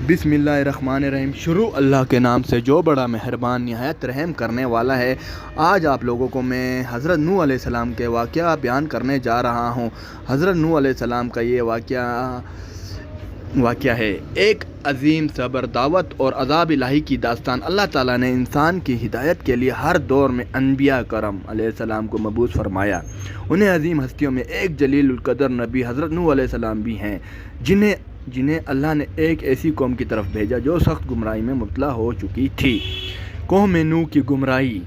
बिस्मिल्लाहिर्रहमानिर्रहीम। शुरू अल्लाह के नाम से जो बड़ा मेहरबान निहायत रहम करने वाला है। आज आप लोगों को मैं हज़रत नूह अलैहिस्सलाम के वाक़या बयान करने जा रहा हूँ। हज़रत नूह अलैहिस्सलाम का ये वाक़या है एक अजीम सब्र, दावत और अज़ाब इलाही की दास्तान। अल्लाह ताला ने इंसान की हिदायत के लिए हर दौर में अनबिया करम अलैहिस्सलाम को मबूस फरमाया। उन्हें अजीम हस्तियों में एक जलीलुल कदर नबी हज़रत नूह अलैहिस्सलाम भी हैं, जिन्हें अल्लाह ने एक ऐसी कौम की तरफ भेजा जो सख्त गुमराही में मुब्तला हो चुकी थी। कौम नूह की गुमराही।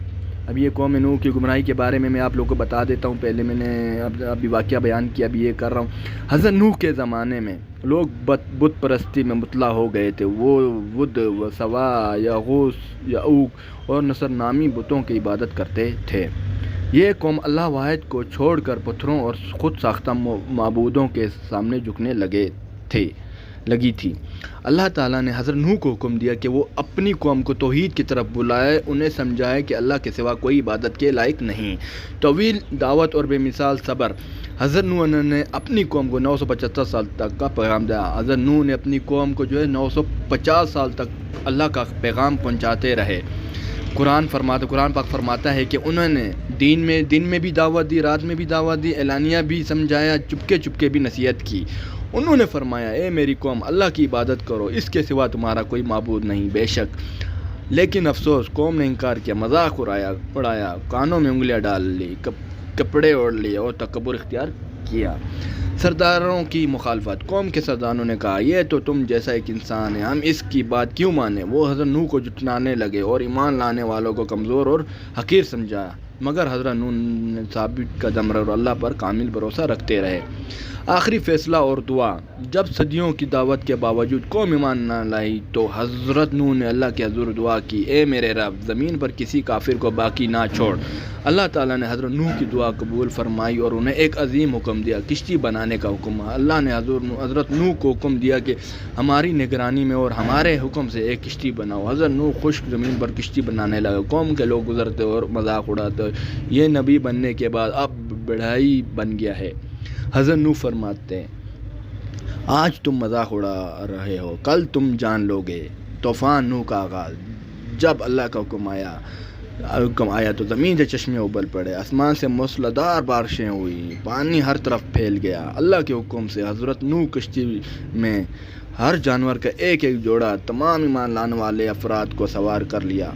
अब ये कौम नूह की गुमराही के बारे में मैं आप लोगों को बता देता हूँ। पहले मैंने अभी वाक़या बयान किया, अभी ये कर रहा हूँ। हज़रत नूह के ज़माने में लोग बुत परस्ती में मुब्तला हो गए थे। वो वुद व सवा या गूस या ऊक और नसर नामी बुतों की इबादत करते थे। ये कौम अल्लाह वाहिद को छोड़कर पत्थरों और ख़ुद साख्ता माबूदों के सामने झुकने लगी थी। अल्लाह ताला ने हज़रत नूह को हुक्म दिया कि वो अपनी कौम को तौहीद की तरफ बुलाए, उन्हें समझाए कि अल्लाह के सिवा कोई इबादत के लायक नहीं। तवील दावत और बेमिसाल सब्र। हज़रत नूह ने अपनी कौम को 975 साल तक का पैगाम दिया। हज़रत नूह ने अपनी कौम को 950 साल तक अल्लाह का पैगाम पहुँचाते रहे। कुरान पाक फरमाता है कि उन्होंने दिन में भी दावत दी, रात में भी दावत दी, एलानिया भी समझाया, चुपके भी नसीहत की। उन्होंने फरमाया, ए मेरी कौम, अल्लाह की इबादत करो, इसके सिवा तुम्हारा कोई माबूद नहीं बेशक। लेकिन अफसोस, कौम ने इनकार किया, मजाक उड़ाया, कानों में उंगलियां डाल ली, कपड़े ओढ़ लिए और तकब्बुर इख्तियार किया। सरदारों की मुखालफत। कौम के सरदारों ने कहा, यह तो तुम जैसा एक इंसान है, हम इसकी बात क्यों माने। वो हज़रत नूह को जुटलाने लगे और ईमान लाने वालों को कमज़ोर और हकीर समझा। मगर हज़रत नूह ने साबित कदम और अल्लाह पर कामिल भरोसा रखते रहे। आखिरी फ़ैसला और दुआ। जब सदियों की दावत के बावजूद कौम ईमान न लाई तो हज़रत नूह ने अल्लाह के हज़ूर दुआ की, ए मेरे रब, ज़मीन पर किसी काफिर को बाकी ना छोड़। अल्लाह ताला ने हज़रत नूह की दुआ कबूल फरमाई और उन्हें एक अजीम हुक्म दिया, किश्ती बनाने का हुक्म। अल्लाह ने हज़रत नूह को हुक्म दिया कि हमारी निगरानी में और हमारे हुक्म से एक किश्ती बनाओ। हज़रत नूह खुश्क ज़मीन पर किश्ती बनाने लगे। कौम के लोग गुजरते और मजाक उड़ाते, ये नबी बनने के बाद अब बढ़ाई बन गया है। हज़रत नूह फरमाते हैं, आज तुम मजाक उड़ा रहे हो, कल तुम जान लोगे। तूफ़ान नूह का आगाज़। जब अल्लाह का हुक्म आया तो ज़मीन से चश्मे उबल पड़े, आसमान से मूसलाधार बारिशें हुई, पानी हर तरफ फैल गया। अल्लाह के हुक्म से हज़रत नूह कश्ती में हर जानवर का एक एक जोड़ा तमाम ईमान लाने वाले अफराद को सवार कर लिया।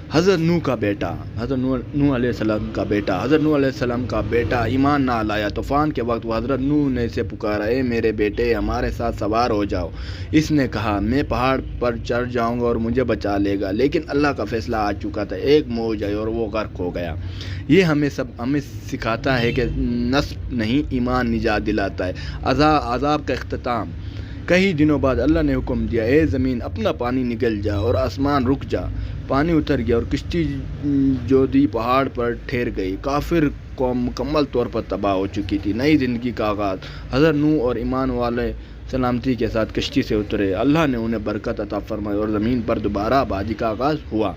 हज़रत नूह अलैहिस्सलाम का बेटा ईमान ना लाया। तूफ़ान के वक्त हज़रत नूह ने इसे पुकारा, ए मेरे बेटे, हमारे साथ सवार हो जाओ। इसने कहा, मैं पहाड़ पर चढ़ जाऊंगा और मुझे बचा लेगा। लेकिन अल्लाह का फ़ैसला आ चुका था, एक मौज आई और वो गर्क हो गया। ये हमें सिखाता है कि नस्ब नहीं, ईमान निजात दिलाता है। अज़ाब का इख्तिताम। कई दिनों बाद अल्लाह ने हुक्म दिया, ए ज़मीन, अपना पानी निकल जा और आसमान रुक जा। पानी उतर गया और किश्ती जोदी पहाड़ पर ठहर गई। काफिर कौम मुकम्मल तौर पर तबाह हो चुकी थी। नई ज़िंदगी का आगाज़। हज़रत नूह और ईमान वाले सलामती के साथ कश्ती से उतरे। अल्लाह ने उन्हें बरकत अता फरमाई और ज़मीन पर दोबारा आबादी का आगाज़ हुआ।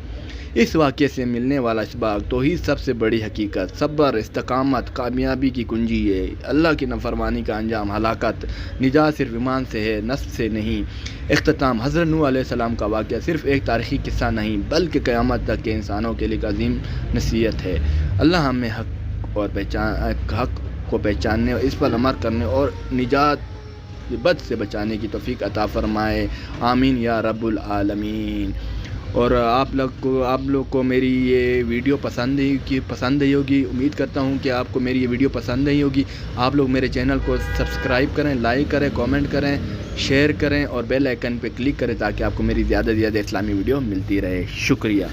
इस वाक़े से मिलने वाला इसबाग तौहीद सबसे बड़ी हकीकत। सब्र, इस्तकामत कामयाबी की कुंजी है। अल्लाह की नफरमानी का अंजाम हलाकत। निजात सिर्फ ईमान से है, नस्ब से नहीं। इख्तिताम। हज़रत नूह अलैहिस्सलाम का वाक़या सिर्फ एक तारीख़ी किस्सा नहीं, बल्कि क़यामत तक के इंसानों के लिए एक अजीम नसीहत है। अल्लाह हमें हक़ को पहचानने और इस पर अमल करने और निजात बद से बचाने की तौफ़ीक़ अता फ़रमाए। आमीन या रब्बुल आलमीन। और आप लोग को मेरी ये वीडियो पसंद आई होगी। उम्मीद करता हूँ कि आपको मेरी ये वीडियो पसंद आई होगी। आप लोग मेरे चैनल को सब्सक्राइब करें, लाइक करें, कमेंट करें, शेयर करें और बेल आइकन पे क्लिक करें ताकि आपको मेरी ज़्यादा से ज़्यादा इस्लामी वीडियो मिलती रहे। शुक्रिया।